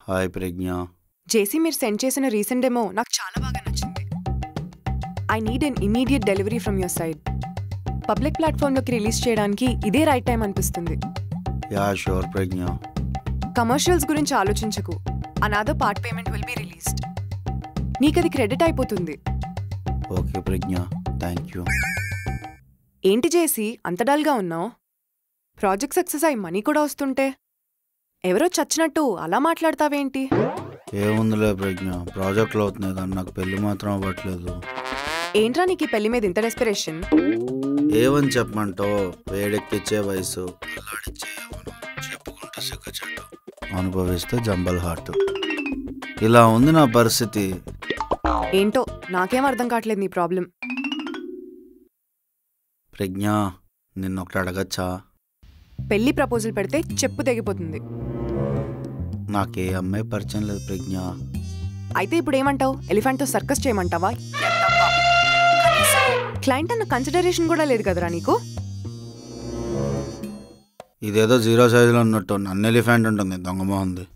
Hi ప్రజ్ఞ. జేసీ మీరు send చేసిన recent demo నాకు చాలా బాగా నచ్చింది. I need an immediate delivery from your side. Public ప్లాట్ఫామ్లోకి రిలీజ్ చేయడానికి ఇదే రైట్ టైం అనిపిస్తుంది. Yeah sure Pragna. కమర్షియల్స్ గురించి ఆలోచించకు. Another part payment will be released. నీకది క్రెడిట్ అయిపోతుంది. Okay Pragna, thank you. ఏంటి జేసీ అంత డల్గా ఉన్నావు? ప్రాజెక్ట్ సక్సెస్ అయి మనీ కూడా వస్తుంటే ఎవరో చచ్చినట్టు అలా మాట్లాడతావేంటి? ఏముందిలే ప్రజ్ఞ, ప్రాజెక్టులు అవుతున్నాయి కానీ నాకు పెళ్లి మాత్రం అవ్వట్లేదు. ఏంట్రా నీకు ఈ పెళ్లి మీద ఇంత డెస్పిరేషన్? ఏమని చెప్పమంటావు, వేడెక్కిచ్చే వయసు, అల్లాడిచ్చే యవ్వనం, చెప్పుకుంటూ సిగ్గుచెట్టు, అనుభవిస్తే జంబల్ హార్ట్. ఇలా ఉంది నా పరిస్థితి. ఏంటో నాకేం అర్థం కావట్లేదు నీ ప్రాబ్లం. ప్రజ్ఞ, నిన్నొకటి అడగచ్చా? పెళ్లి ప్రపోజల్ పెడితే చెప్పు తెగిపోతుంది. నాకే అమ్మాయి పరిచయం లేదు ప్రజ్ఞ. అయితే ఇప్పుడు ఏమంటావు? ఎలిఫెంట్తో సర్కస్ చేయమంటావా? క్లయింట్ అన్న కన్సిడరేషన్ కూడా లేదు కదరా నీకు? ఇదేదో 0 సైజులో ఉన్నట్టు నన్ను ఎలిఫెంట్ ఉంటుంది, దొంగమోహంది.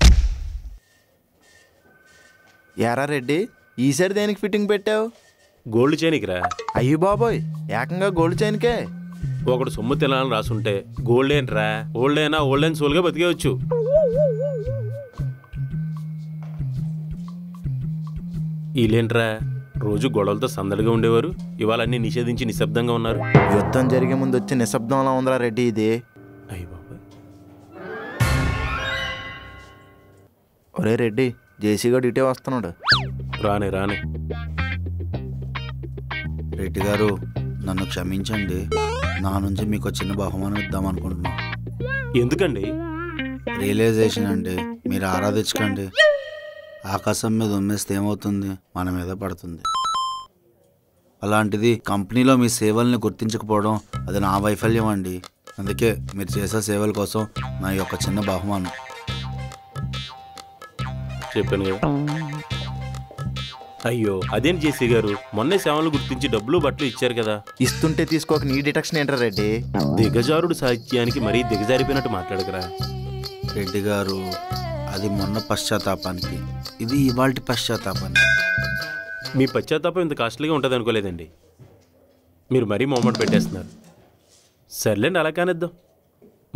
యారా రెడ్డి, ఈ సైడ్ దేనికి ఫిట్టింగ్ పెట్టావు? గోల్డ్ చైన్కి రా. అయ్యి బాబోయ్, ఏకంగా గోల్డ్ చైన్కే? ఒకడు సొమ్ము తినాలని రాసుంటే గోల్డ్ ఏంట్రా, ఓల్డ్ అయినా ఓల్డ్ అండ్ సోల్గా బతికేవచ్చు. వీళ్ళేంట్రా రోజు గొడవలతో సందడిగా ఉండేవారు, ఇవాళ అన్ని నిషేధించి నిశ్శబ్దంగా ఉన్నారు. యుద్ధం జరిగే ముందు వచ్చి నిశ్శబ్దంలా ఉందిరా రెడ్డి ఇది. అయ్యి బాబాయ్. ఒరే రెడ్డి, జేసీగాడు ఇటే వస్తున్నాడు. రానే రానే. రెడ్డి గారు, నన్ను క్షమించండి. నా నుంచి మీకు చిన్న బహుమానం ఇద్దాం అనుకుంటున్నా. ఎందుకండి? రియలైజేషన్ అండి. మీరు ఆరాధించకండి. ఆకాశం మీద ఉమ్మేస్తే ఏమవుతుంది? మన మీద పడుతుంది. అలాంటిది కంపెనీలో మీ సేవల్ని గుర్తించకపోవడం అది నా వైఫల్యం అండి. అందుకే మీరు చేసే సేవల కోసం నా యొక్క చిన్న బహుమానం. చెప్పాను కదా. అయ్యో అదేం జేసీ గారు, మొన్నే సేవలు గుర్తించి డబ్బులు బట్టలు ఇచ్చారు కదా. ఇస్తుంటే తీసుకోక నీ డిటెక్షన్ ఏంటారా రెడ్డి? దిగజారుడు సాహిత్యానికి మరీ దిగజారిపోయినట్టు మాట్లాడకరా. రెడ్డి గారు, అది మొన్న పశ్చాత్తాపానికి, ఇది ఇవాల్టి పశ్చాత్తాపానికి. మీ పశ్చాత్తాపం ఇంత కాస్ట్లీగా ఉంటుంది అనుకోలేదండి. మీరు మరీ మొమెంట్ పెట్టేస్తున్నారు. సర్లేండి, అలా కానిద్దాం.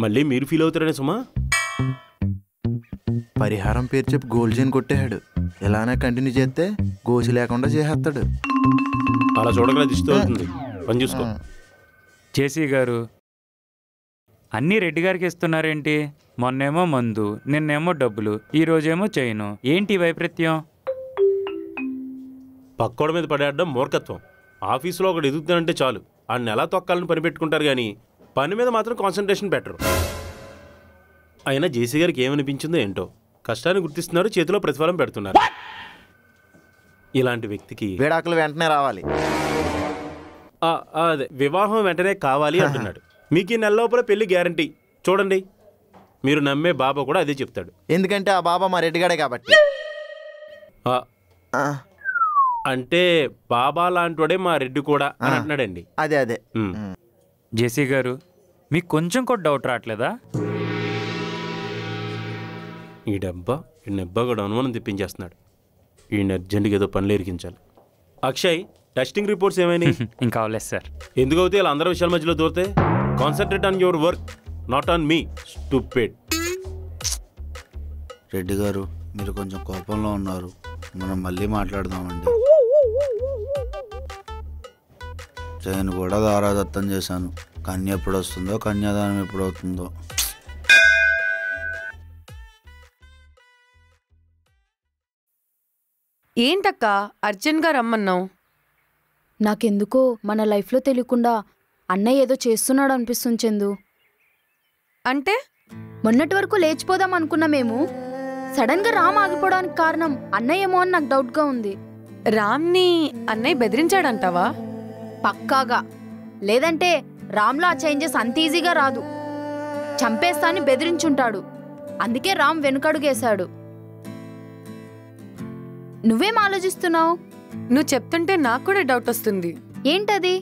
మళ్ళీ మీరు ఫీల్ అవుతారనే సుమా. పరిహారం పేరు చెప్పి గోల్డ్ చైన్ కొట్టేశాడు. ఇలానే కంటిన్యూ చేస్తే గోసి లేకుండా చేసేస్తాడు. అలా చూడగల దిష్టి అవుతుంది, పని చూసుకో. జేసీ గారు, అన్నీ రెడ్డి గారికి ఇస్తున్నారేంటి? మొన్నేమో మందు, నిన్నేమో డబ్బులు, ఈరోజేమో చైను. ఏంటి వైపరీత్యం? పక్కోడ మీద పడేయడం మూర్ఖత్వం. ఆఫీసులో ఒకటి ఎదుగుతానంటే చాలు ఆడిని ఎలా తొక్కాలని పని పెట్టుకుంటారు కానీ పని మీద మాత్రం కాన్సన్ట్రేషన్ పెట్టరు. అయినా జేసీ గారికి ఏమనిపించిందో ఏంటో, కష్టాన్ని గుర్తిస్తున్నారు, చేతిలో ప్రతిఫలం పెడుతున్నారు. ఇలాంటి వ్యక్తికి వేడాకులు వెంటనే రావాలి. అదే వివాహం వెంటనే కావాలి అంటున్నాడు. మీకు ఈ నెల లోపల పెళ్లి గ్యారంటీ. చూడండి, మీరు నమ్మే బాబా కూడా అదే చెప్తాడు. ఎందుకంటే ఆ బాబా మా రెడ్డిగాడే కాబట్టి. అంటే బాబా లాంటివాడే మా రెడ్డి కూడా అని అంటున్నాడండి. అదే అదే. జేసీ గారు, మీకు కొంచెం కూడా డౌట్ రావట్లేదా? ఈ నెబ్బా కూడా అనుమానం తెప్పించేస్తున్నాడు. ఈ అర్జెంట్గా ఏదో పనులు ఎరికించాలి. అక్షయ్, టెస్టింగ్ రిపోర్ట్స్ ఏమైనా? ఇంకా అవ్వలేదు సార్. ఎందుకు అవుతాయి ఇలా అందరి విషయాల మధ్యలో దూరితే? Concentrate on your work, not on me, stupid. Reddy garu, మీరు కొంచెం కోపంలో ఉన్నారు. మనం మళ్ళీ మాట్లాడదామండి. చైన్ కూడా దారాదత్తం చేశాను. కన్య ఎప్పుడు వస్తుందో, కన్యాదానం ఎప్పుడు అవుతుందో. ఏంటక్క అర్జెంట్గా రమ్మన్నావు? నాకెందుకో మన లైఫ్లో తెలియకుండా అన్నయ్య ఏదో చేస్తున్నాడు అనిపిస్తుంది చందు. అంటే మొన్నటి వరకు లేచిపోదాం అనుకున్నా మేము, సడన్గా రామ్ ఆగిపోవడానికి కారణం అన్నయ్య ఏమో అని నాకు డౌట్గా ఉంది. రామ్ని అన్నయ్య బెదిరించాడంటావా? పక్కాగా. లేదంటే రామ్లో ఆ చేంజెస్ అంత ఈజీగా రాదు. చంపేస్తా అని బెదిరించుంటాడు. అందుకే రామ్ వెనుకడుగేశాడు. నువ్వేం ఆలోచిస్తున్నావు? నువ్వు చెప్తుంటే నాకు కూడా డౌట్ వస్తుంది. ఏంటది?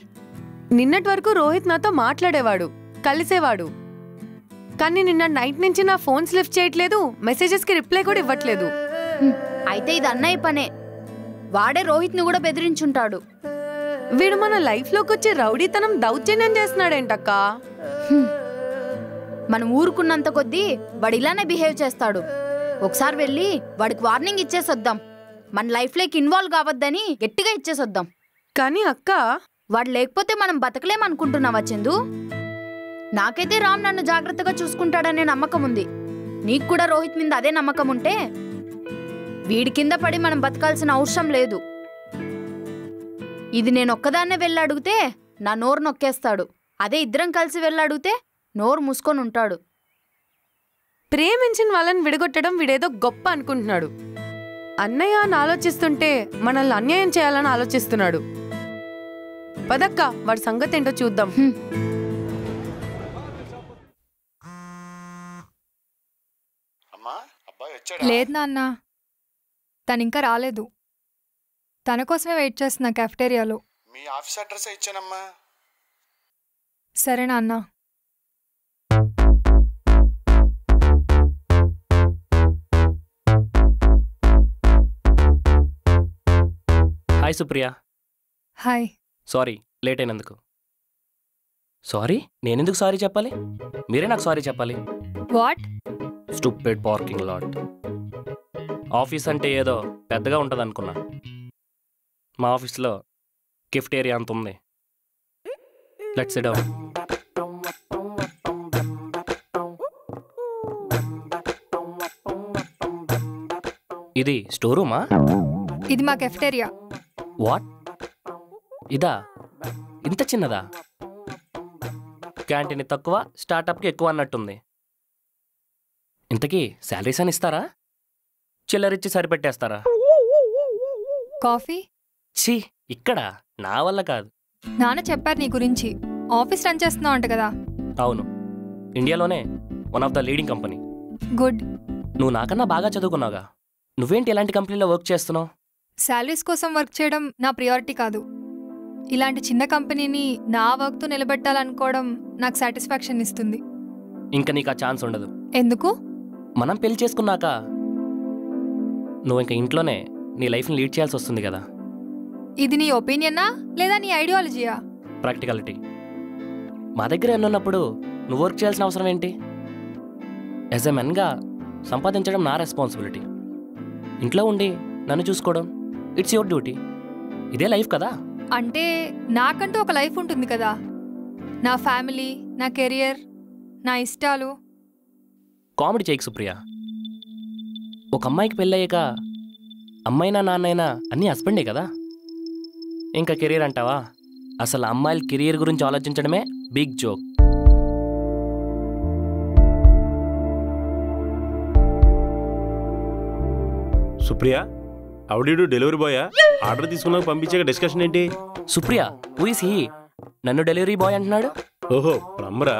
నిన్నటి వరకు రోహిత్ నాతో మాట్లాడేవాడు, కలిసేవాడు. కానీ నిన్న నైట్ నుంచి నా ఫోన్స్ లిఫ్ట్ చేయట్లేదు, మెసేజెస్కి రిప్లై కూడా ఇవ్వట్లేదు. అయితే ఇది అన్నయ్య పనే. వాడే రోహిత్ని కూడా బెదిరించుంటాడు. వీడు మన లైఫ్లోకి వచ్చి రౌడీతనం దౌర్జన్యం చేస్తున్నాడేంటక్క? మనం ఊరుకున్నంత కొద్దీ వాడు ఇలానే బిహేవ్ చేస్తాడు. ఒకసారి వెళ్ళి వాడికి వార్నింగ్ ఇచ్చేసొద్దాం. మన లైఫ్లోకి ఇన్వాల్వ్ కావద్దని గట్టిగా ఇచ్చేసొద్దాం. కానీ అక్క, వాడు లేకపోతే మనం బతకలేమనుకుంటున్నావా చందు? నాకైతే రామ్ నన్ను జాగ్రత్తగా చూసుకుంటాడనే నమ్మకం ఉంది. నీకు కూడా రోహిత్ మీద అదే నమ్మకం ఉంటే వీడి కింద పడి మనం బతకాల్సిన అవసరం లేదు. ఇది నేను ఒక్కదాన్నే వెళ్ళి అడిగితే నా నోరు నొక్కేస్తాడు. అదే ఇద్దరం కలిసి వెళ్ళి అడిగితే నోరు మూసుకొని ఉంటాడు. ప్రేమించిన వాళ్ళని విడగొట్టడం వీడేదో గొప్ప అనుకుంటున్నాడు. అన్నయ్య అని ఆలోచిస్తుంటే మనల్ని అన్యాయం చేయాలని ఆలోచిస్తున్నాడు. పదక్క, వాడి సంగతి ఏంటో చూద్దాం. లేదు నాన్న, తనింకా రాలేదు. తన కోసమే వెయిట్ చేస్తున్నా కెఫ్టేరియాలో. మీ ఆఫీస్ అడ్రస్ ఇచ్చానమ్మా. సరే నాన్న. Hi Supriya. Hi. Sorry late అయినందుకు. సారీ? నేనెందుకు సారీ చెప్పాలి? మీరే నాకు సారీ చెప్పాలి. What? Stupid parking lot. Office అంటే ఏదో పెద్దగా ఉంటుంది అనుకున్నా. మా ఆఫీస్లో గిఫ్ట్ ఏరియా అంత ఉంది. Let's SIT down. ఇది స్టోర్ రూమా? ఇది మా కెఫ్టేరియా. వాట్? ఇదా? ఇంత చిన్నదా? క్యాంటీన్ తక్కువ, స్టార్టప్కి ఎక్కువ అన్నట్టుంది. ఇంతకీ శాలరీస్ అని ఇస్తారా? చిల్లరిచ్చి సరిపెట్టేస్తారా? కాఫీ? ఛీ, ఇక్కడ నా వల్ల కాదు. నాన్న చెప్పారు నీ గురించి. ఆఫీస్ రన్ చేస్తున్నావు అంట కదా? అవును, ఇండియాలోనే one of the leading company. Good. నువ్వు నాకన్నా బాగా చదువుకున్నావుగా. నువ్వేంటి ఇలాంటి కంపెనీలో వర్క్ చేస్తున్నావు? శాలరీస్ కోసం వర్క్ చేయడం నా ప్రియారిటీ కాదు. ఇలాంటి చిన్న కంపెనీని నా వర్క్తో నిలబెట్టాలనుకోవడం నాకు సాటిస్ఫాక్షన్ ఇస్తుంది. ఇంకా నీకు ఆ ఛాన్స్ ఉండదు. ఎందుకు? మనం పెళ్లి చేసుకున్నాక నువ్వు ఇంకా ఇంట్లోనే నీ లైఫ్ని లీడ్ చేయాల్సి వస్తుంది కదా. ఇది నీ ఒపీనియనా లేదా నీ ఐడియాలజీయా? ప్రాక్టికాలిటీ. మా దగ్గర ఎన్నున్నప్పుడు నువ్వు వర్క్ చేయాల్సిన అవసరం ఏంటి? యాజ్ ఎ మెన్గా సంపాదించడం నా రెస్పాన్సిబిలిటీ. ఇంట్లో ఉండి నన్ను చూసుకోవడం ఇట్స్ యువర్ డ్యూటీ. ఇదే లైఫ్ కదా. అంటే నాకంటూ ఒక లైఫ్ ఉంటుంది కదా. నా ఫ్యామిలీ, నా కెరియర్, నా ఇష్టాలు. కామెడీ చేయకు సుప్రియ. ఒక అమ్మాయికి పెళ్ళయ్యాక అమ్మాయినా నాన్నైనా అన్నీ హస్బెండే కదా. ఇంకా కెరీర్ అంటావా? అసలు అమ్మాయిల కెరీర్ గురించి ఆలోచించడమే బిగ్ జోక్. సుప్రియ, అవుడీడు డెలివరీ బాయా? ఆర్డర్ తీసుకున్నాక పంపించాక డిస్కషన్ ఏంటి? Supriya, who is he? నన్ను డెలివరీ బాయ్ అంటున్నాడు. ఓహో, ప్లంబరా?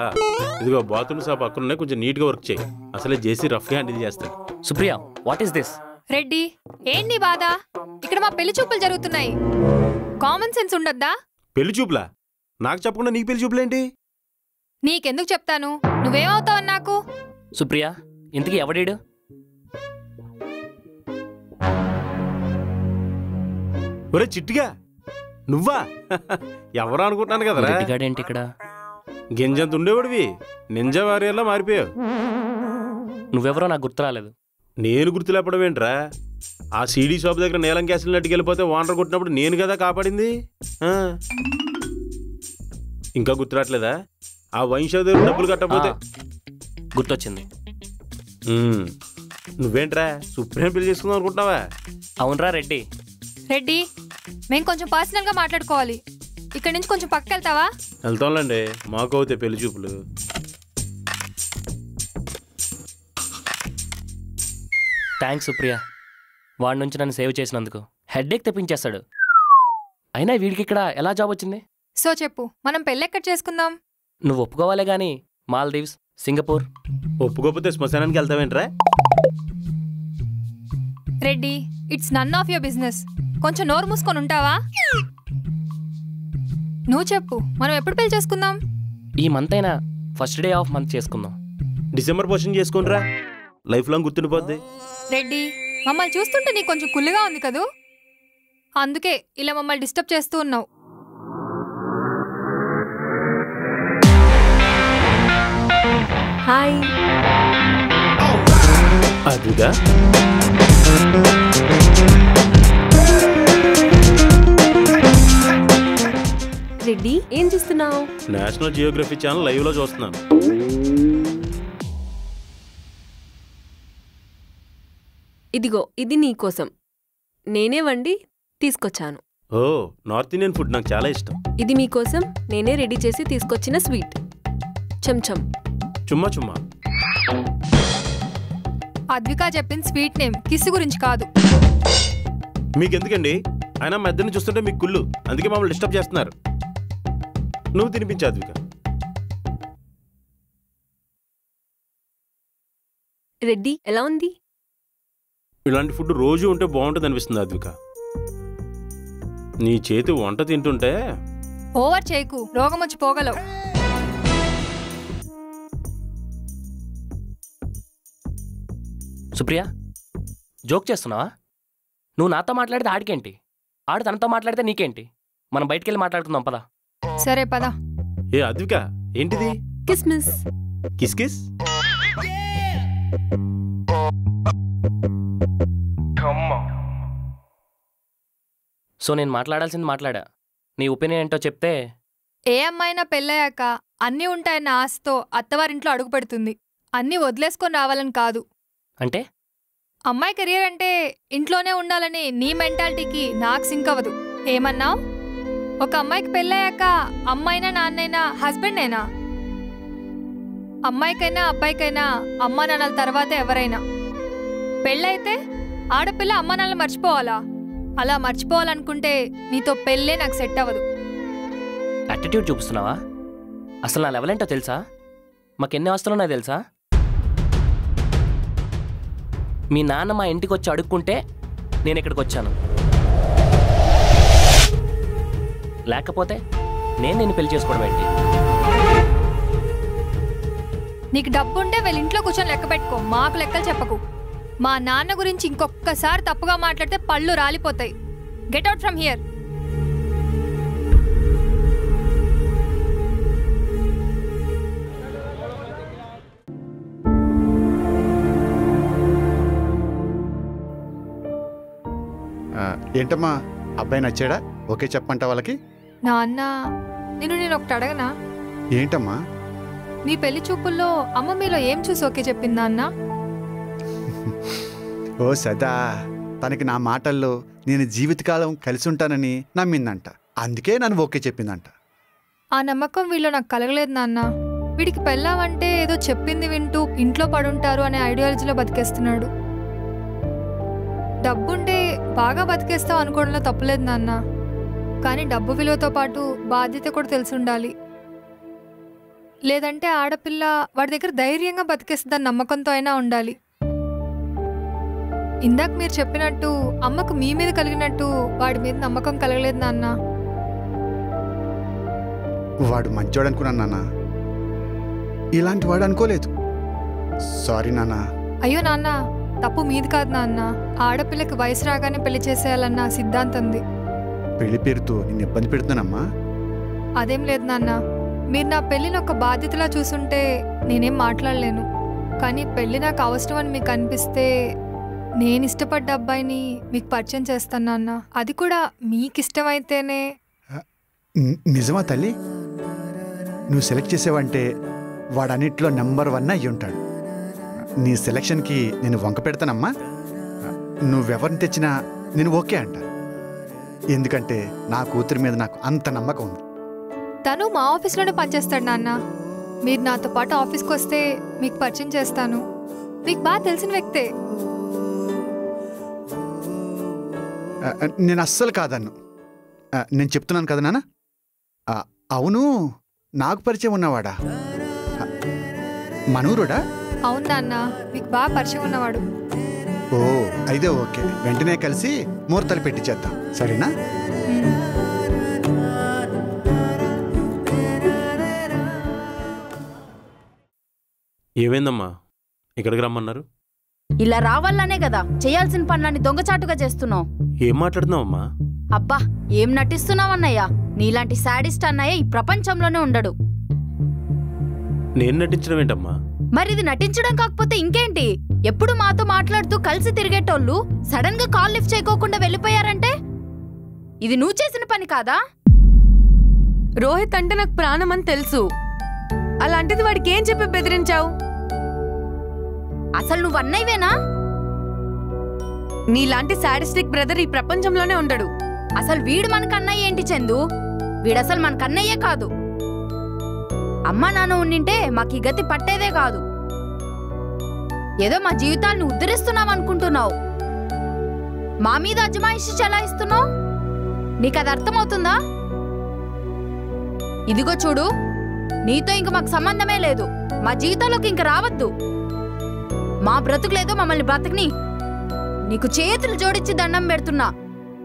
ఇదిగో బాత్రూమ్ షాప్ అక్కడున్నాయి, కొంచెం నీట్గా వర్క్ చేయి. అసలే జేసీ రఫ్గా హ్యాండిల్ చేస్తాడు. Supriya, what is this? Reddy, ఏంటి బాధ? ఇక్కడ మా పెళ్లి చూపులు జరుగుతున్నాయి. కామన్ సెన్స్ ఉండద్దా? పెళ్లి చూపులా? నాకు చెప్పకుండా నీకు పెళ్లి చూపులేంటి? నీకెందుకు చెప్తాను? నువ్వేమవుతావని నాకు. సుప్రియ, ఇంతకీ ఎవడీడు? ఒరే చిట్టిగా, నువ్వా? ఎవరు అనుకుంటున్నాను కదరా. రెడ్డిగాడేంటి ఇక్కడ? గింజంత ఉండేవాడివి, నింజా వారియర్లా మారిపోయావు. నువ్వెవరో నాకు గుర్తు రాలేదు. నేను గుర్తులేపడం ఏంట్రా? ఆ సీడీ షాప్ దగ్గర నీలం గ్యాసులు నట్టుకు వెళ్ళిపోతే ఓనర్ కొట్టినప్పుడు నేను కదా కాపాడింది. ఇంకా గుర్తురాట్లేదా? ఆ వైన్ షాప్ దగ్గర డబ్బులు కట్టకపోతే. గుర్తొచ్చింది. నువ్వేంట్రా సుప్రీం పెళ్లి చేసుకుందాం అనుకుంటున్నావా? అవునరా రెడ్డి. రెడ్డి, మేము కొంచెం పర్సనల్గా మాట్లాడుకోవాలి. ఇక్కడి నుంచి కొంచెం పక్కకి వెళ్తావా? వెళ్తాంలేండి, మాకు అవుతాయి పెళ్లి చూపులు. థ్యాంక్స్ సుప్రియ, వాడి నుంచి నన్ను సేవ్ చేసినందుకు. హెడ్ఏక్ తెప్పించేస్తాడు. అయినా వీడికి ఇక్కడ ఎలా జాబ్ వచ్చింది? సో చెప్పు, మనం పెళ్ళి ఎక్కడ చేసుకుందాం? నువ్వు ఒప్పుకోవాలే గానీ మాల్దీవ్స్, సింగపూర్. ఒప్పుకోకపోతే శ్మశానానికి వెళ్తావేంట్రా? Reddy, it's none of your business. కొంచెం నోరు మూసుకొని ఉంటావా? నువ్వు చెప్పు, మనం ఎప్పుడు పెళ్లి చేసుకుందాం? ఈ మంత్ అయినా ఫస్ట్ డే ఆఫ్ మంత్ చేసుకుందాం. డిసెంబర్ పోషన్ చేసుకోనరా, లైఫ్ లాంగ్ గుర్తుండిపోద్ది. రెడ్డి, మమ్మల్ని చూస్తుంటే నీకు కొంచెం కుళ్ళుగా ఉంది కదూ, అందుకే ఇలా మమ్మల్ని డిస్టర్బ్ చేస్తూ ఉన్నావు. హాయ్. అదిగా రెడ్డి ఏం చూస్తున్నావు? నేషనల్ జియోగ్రఫీ ఛానల్ లైవ్ లో చూస్తున్నాను. ఇదిగో ఇది నీకోసం, నేనే వండి తీసుకొచ్చాను. ఓ, నార్త్ ఇండియన్ ఫుడ్ నాకు చాలా ఇష్టం. ఇది మీకోసం నేనే రెడీ చేసి తీసుకొచ్చిన స్వీట్ చెంచం. చుమ్మా చుమ్మా. అద్విక చెప్పిన స్వీట్ నేమ్ కిస్ గురించి కాదు. మీకెందుకండి? ఆయన మా ఇద్దరిని చూస్తుంటే మీకు కుళ్ళు, అందుకే మమ్మల్ని డిస్టర్బ్ చేస్తున్నారు. నువ్వు తినిపించు అద్విక. రెడ్డి ఎలా ఉంది? ఇలాంటి ఫుడ్ రోజు ఉంటే బాగుంటుంది అనిపిస్తుంది అద్విక. నీ చేతి వంట తింటుంటే. ఓవర్ చేయకు, రోగం వచ్చి పోగలవు. సుప్రియ, జోక్ చేస్తున్నావా? నువ్వు నాతో మాట్లాడితే ఆడికేంటి, ఆడు తనతో మాట్లాడితే నీకేంటి? మనం బయటికెళ్ళి మాట్లాడుకుందాం పదా. సరే పద. ఏ అద్విక, ఏంటిది? కిస్మిస్. Kiss kiss. సో నేను మాట్లాడాల్సింది మాట్లాడా. నీ ఒపీనియన్ ఏంటో చెప్తే. ఏ అమ్మాయినా పెళ్ళయ్యాక అన్నీ ఉంటాయన్న ఆశతో అత్తవారింట్లో అడుగు పెడుతుంది. అన్నీ వదిలేసుకొని రావాలని కాదు. అంటే అమ్మాయి కెరియర్ అంటే ఇంట్లోనే ఉండాలని నీ మెంటాలిటీకి నాకు సింక్ అవ్వదు. ఏమన్నావు? ఒక అమ్మాయికి పెళ్ళయ్యాక అమ్మాయినా నాన్నైనా హస్బెండేనా? అమ్మాయికైనా అబ్బాయికైనా అమ్మా నాన్నల తర్వాత ఎవరైనా. పెళ్ళైతే ఆడపిల్ల అమ్మా నాన్నలు మర్చిపోవాలా? అలా మర్చిపోవాలనుకుంటే నీతో పెళ్ళే నాకు సెట్ అవ్వదు. యాటిట్యూడ్ చూపిస్తున్నావా? అసలు నా లెవెల్ ఏంటో తెలుసా? మాకెన్ని ఆస్తులున్నాయో తెలుసా? మీ నాన్న మా ఇంటికి వచ్చి అడుక్కుంటే నేను ఇక్కడికి వచ్చాను, లేకపోతే నేను నిన్ను పెళ్లి చేసుకోవడం ఏంటి? నీకు డబ్బుంటే వీళ్ళ ఇంట్లో కూర్చొని లెక్క పెట్టుకో, మాకు లెక్కలు చెప్పకు. మా నాన్న గురించి ఇంకొకసారి తప్పుగా మాట్లాడితే పళ్ళు రాలిపోతాయి. Get out from here. ఏంటమ్మా, అబ్బాయి నచ్చాడా? ఓకే చెప్పంట వాళ్ళకి. నాన్న, నేను ఒకటి అడగనా? ఏంటమ్మా? నీ పెళ్లి చూపుల్లో అమ్మ మీలో ఏం చూసి ఓకే చెప్పింది నాన్న? ఓ సదా, తనకి నా మాటల్లో నేను జీవితకాలం కలిసి ఉంటానని నమ్మిందంట, అందుకే నన్ను ఓకే చెప్పిందంట. ఆ నమ్మకం వీళ్ళు నాకు కలగలేదు నాన్న. వీడికి పెళ్ళామంటే ఏదో చెప్పింది వింటూ ఇంట్లో పడుంటారు అనే ఐడియాలజీలో బతికేస్తున్నాడు. డబ్బుంటే బాగా బతికేస్తావు అనుకోవడంలో తప్పులేదు నాన్న, కానీ డబ్బు విలువతో పాటు బాధ్యత కూడా తెలిసి ఉండాలి. లేదంటే ఆడపిల్ల వాడి దగ్గర ధైర్యంగా బతికేస్తుందని నమ్మకంతో అయినా ఉండాలి. ఇందాక మీరు చెప్పినట్టు అమ్మకు మీ మీద కలిగినట్టు వాడి మీద నమ్మకం కలగలేదు నాన్న. వాడు మంచోడు అనుకున్నాను నాన్న, ఇలాంటి వాడు అనుకోలేదు. సారీ నాన్న. అయ్యో నాన్న, తప్పు మీది కాదు నాన్న. ఆడపిల్లకి వయసు రాగానే పెళ్లి చేసేయాలన్న సిద్ధాంతంది. పెళ్లి పేరుతో నిన్ను ఇబ్బంది పెడుతున్నానమ్మా. అదేం లేదు నాన్న, మీరు నా పెళ్లిని ఒక బాధ్యతలా చూసుంటే నేనేం మాట్లాడలేను. కానీ పెళ్లి నాకు అవసరం అని మీకు అనిపిస్తే నేను ఇష్టపడ్డ అబ్బాయిని మీకు పరిచయం చేస్తాను నాన్న. అది కూడా మీకు ఇష్టమైతేనే. నిజమా తల్లి? నువ్వు సెలెక్ట్ చేసావంటే వాడన్నిట్లో నెంబర్ 1 అయ్యి ఉంటాడు. నీ సెలెక్షన్కి నేను వంక పెడతానమ్మా. నువ్వెవరిని తెచ్చినా నేను ఓకే అంట, ఎందుకంటే నా కూతురి మీద నాకు అంత నమ్మకం ఉంది. తను మా ఆఫీస్లోనే పనిచేస్తాడు నాన్న. మీరు నాతో పాటు ఆఫీస్కి వస్తే మీకు పరిచయం చేస్తాను. మీకు బాగా తెలిసిన వ్యక్తే. నేను అస్సలు కాదన్ను. నేను చెప్తున్నాను కదా నాన్న. అవును, నాకు పరిచయం ఉన్నవాడా? మనూరుడా? అవును నాన్న, మీకు బాగా పరిచయం ఉన్నవాడు. ఓ అయితే ఓకే, వెంటనే కలిసి ముహూర్తాలు పెట్టించేద్దాం, సరేనా? ఏమైందమ్మా, ఇక్కడికి రమ్మన్నారు? ఇలా రావాలనే కదా చేయాల్సిన పనులన్నీ దొంగచాటుగా చేస్తున్నావు. ఏం మాట్లాడుతున్నావమ్మా? అబ్బా ఏం నటిస్తున్నావన్నయ్యా? నీలాంటి శాడిస్ట్ అన్నయ్య ఈ ప్రపంచంలోనే ఉండడు. నేను నటించడం ఏంటమ్మా? మరి ఇది నటించడం కాకపోతే ఇంకేంటి? ఎప్పుడు మాతో మాట్లాడుతూ కలిసి తిరిగేటోళ్ళు సడన్ గా కాల్ లిఫ్ట్ చేయకోకుండా వెళ్ళిపోయారంటే ఇది నువ్వు చేసిన పని కాదా? రోహిత్ అంటే నాకు ప్రాణం అని తెలుసు. అలాంటిది వాడికి ఏం చెప్పి బెదిరించావు? అసలు నువ్వు అన్నయ్యవేనా? నీలాంటి సాడిస్టిక్ బ్రదర్ ఈ ప్రపంచంలోనే ఉండడు. అసలు వీడు మనకన్నయ్య ఏంటి చందు? వీడసలు మనకన్నయ్యే కాదు. అమ్మా నాన్న ఉండింటే మాకు ఈ గతి పట్టేదే కాదు. ఏదో మా జీవితాలను ఉద్ధరిస్తున్నావు అనుకుంటున్నావు. మా మీద అజమాయిషి చెలాయిస్తున్నావు. నీకు అది అర్థమవుతుందా? ఇదిగో చూడు, నీతో ఇంక మాకు సంబంధమే లేదు. మా జీవితంలోకి ఇంక రావద్దు. మా బ్రతుకులేదో మమ్మల్ని బ్రతకని. నీకు చేతులు జోడించి దండం పెడుతున్నా,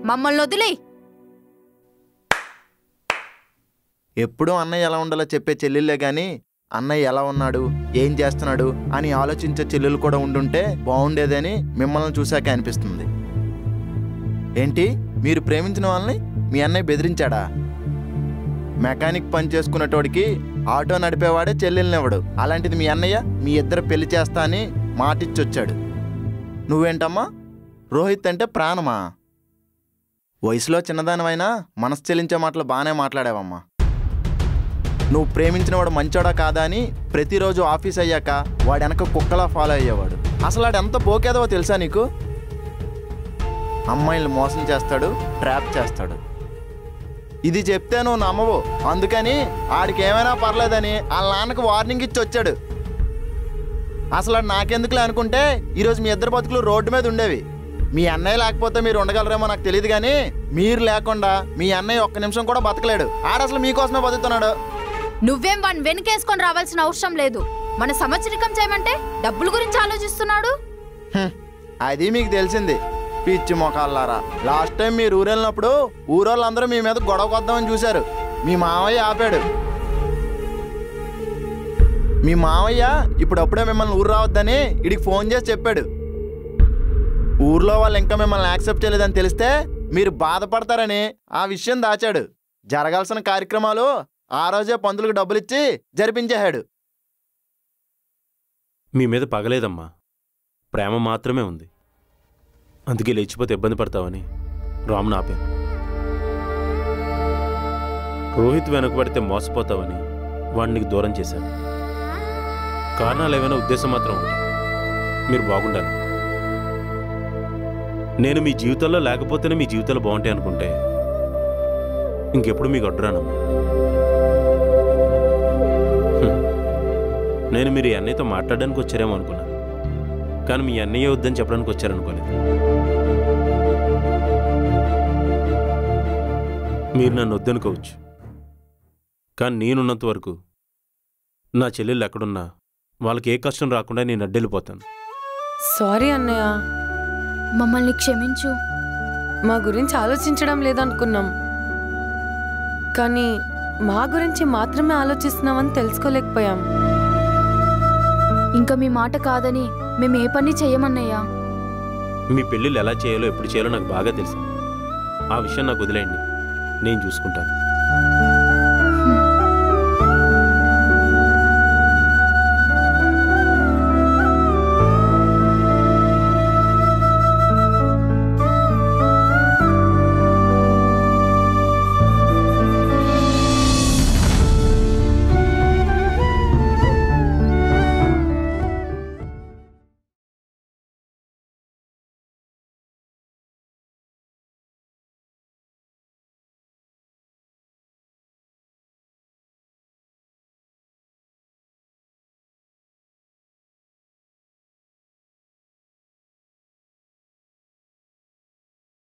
మమ్మల్ని వదిలే. ఎప్పుడూ అన్నయ్య ఎలా ఉండాలో చెప్పే చెల్లెళ్ళే గాని అన్నయ్య ఎలా ఉన్నాడు, ఏం చేస్తున్నాడు అని ఆలోచించే చెల్లెలు కూడా ఉండుంటే బాగుండేదని మిమ్మల్ని చూశాక అనిపిస్తుంది. ఏంటి, మీరు ప్రేమించిన వాళ్ళని మీ అన్నయ్య బెదిరించాడా? మెకానిక్ పని చేసుకునేటోడికి ఆటో నడిపేవాడే చెల్లెల్నివ్వడు. అలాంటిది మీ అన్నయ్య మీ ఇద్దరు పెళ్లి చేస్తా అని మాటిచ్చొచ్చాడు. నువ్వేంటమ్మా, రోహిత్ అంటే ప్రాణమా? వయసులో చిన్నదానివైనా మనసు చెల్లించే మాటలు బాగానే మాట్లాడావమ్మా. నువ్వు ప్రేమించిన వాడు మంచోడా కాదా అని ప్రతిరోజు ఆఫీస్ అయ్యాక వాడు వెనక కుక్కలా ఫాలో అయ్యేవాడు. అసలు వాడు ఎంత బోకేదవో తెలుసా నీకు? అమ్మాయిల్ని మోసం చేస్తాడు, ట్రాప్ చేస్తాడు. ఇది చెప్తే నువ్వు నమ్మవు. అందుకని ఆడికి ఏమైనా పర్లేదని వాళ్ళ నాన్నకు వార్నింగ్ ఇచ్చి వచ్చాడు. అసలు నాకెందుకులే అనుకుంటే ఈరోజు మీ ఇద్దరు బతుకులు రోడ్డు మీద ఉండేవి. మీ అన్నయ్య లేకపోతే మీరు ఉండగలరేమో నాకు తెలియదు, కానీ మీరు లేకుండా మీ అన్నయ్య ఒక్క నిమిషం కూడా బతకలేడు. ఆడసలు మీకోసమే బతుకుతున్నాడు. నువ్వేం వాడిని వెనుకేసుకొని రావాల్సిన అవసరం లేదు. మన సంవత్సరికం చేయమంటే డబ్బుల గురించి ఆలోచిస్తున్నాడు. అది మీకు తెలిసింది పిచ్చి మొకాలారా. లాస్ట్ టైం మీరు ఊరు వెళ్ళినప్పుడు ఊరోళ్ళందరూ మీ మీద గొడవ కొద్దామని చూశారు. మీ మావయ్య ఆపాడు. మీ మావయ్య ఇప్పుడప్పుడే మిమ్మల్ని ఊరు రావద్దని ఇడికి ఫోన్ చేసి చెప్పాడు. ఊర్లో వాళ్ళు ఇంకా మిమ్మల్ని యాక్సెప్ట్ చేయలేదని తెలిస్తే మీరు బాధపడతారని ఆ విషయం దాచాడు. జరగాల్సిన కార్యక్రమాలు ఆ రోజే పంతులకు డబ్బులిచ్చి జరిపించేశాడు. మీ మీద పగలేదమ్మా, ప్రేమ మాత్రమే ఉంది. అందుకే లేచిపోతే ఇబ్బంది పడతావని రామ్ను ఆపాను. రోహిత్ వెనకబడితే మోసపోతావని వాడికి దూరం చేశాను. కారణాలు ఏమైనా ఉద్దేశం మాత్రం ఉంది, మీరు బాగుండాలి. నేను మీ జీవితంలో లేకపోతేనే మీ జీవితాలు బాగుంటాయి అనుకుంటే ఇంకెప్పుడు మీకు అడ్డురానమ్మా. నేను మీరు ఈ అన్నయ్యతో మాట్లాడడానికి వచ్చారేమో అనుకున్నాను, కానీ మీ అన్నయ్య వద్దని చెప్పడానికి వచ్చారనుకోలేదు. మీరు నన్ను వద్దనుకోవచ్చు, కానీ నేనున్నంత వరకు నా చెల్లెళ్ళు ఎక్కడున్నా వాళ్ళకి ఏ కష్టం రాకుండా నేను అడ్డెళ్ళిపోతాను. సారీ అన్నయ్య, మమ్మల్ని క్షమించు. మా గురించి ఆలోచించడం లేదనుకున్నాం, కానీ మా గురించి మాత్రమే ఆలోచిస్తున్నామని తెలుసుకోలేకపోయాం. ఇంకా మీ మాట కాదని మేము ఏ పని చెయ్యమన్నయ్యా. మీ పెళ్ళిళ్ళు ఎలా చేయాలో ఎప్పుడు చేయాలో నాకు బాగా తెలుసు. ఆ విషయం నాకు వదిలేయండి, నేను చూసుకుంటాను.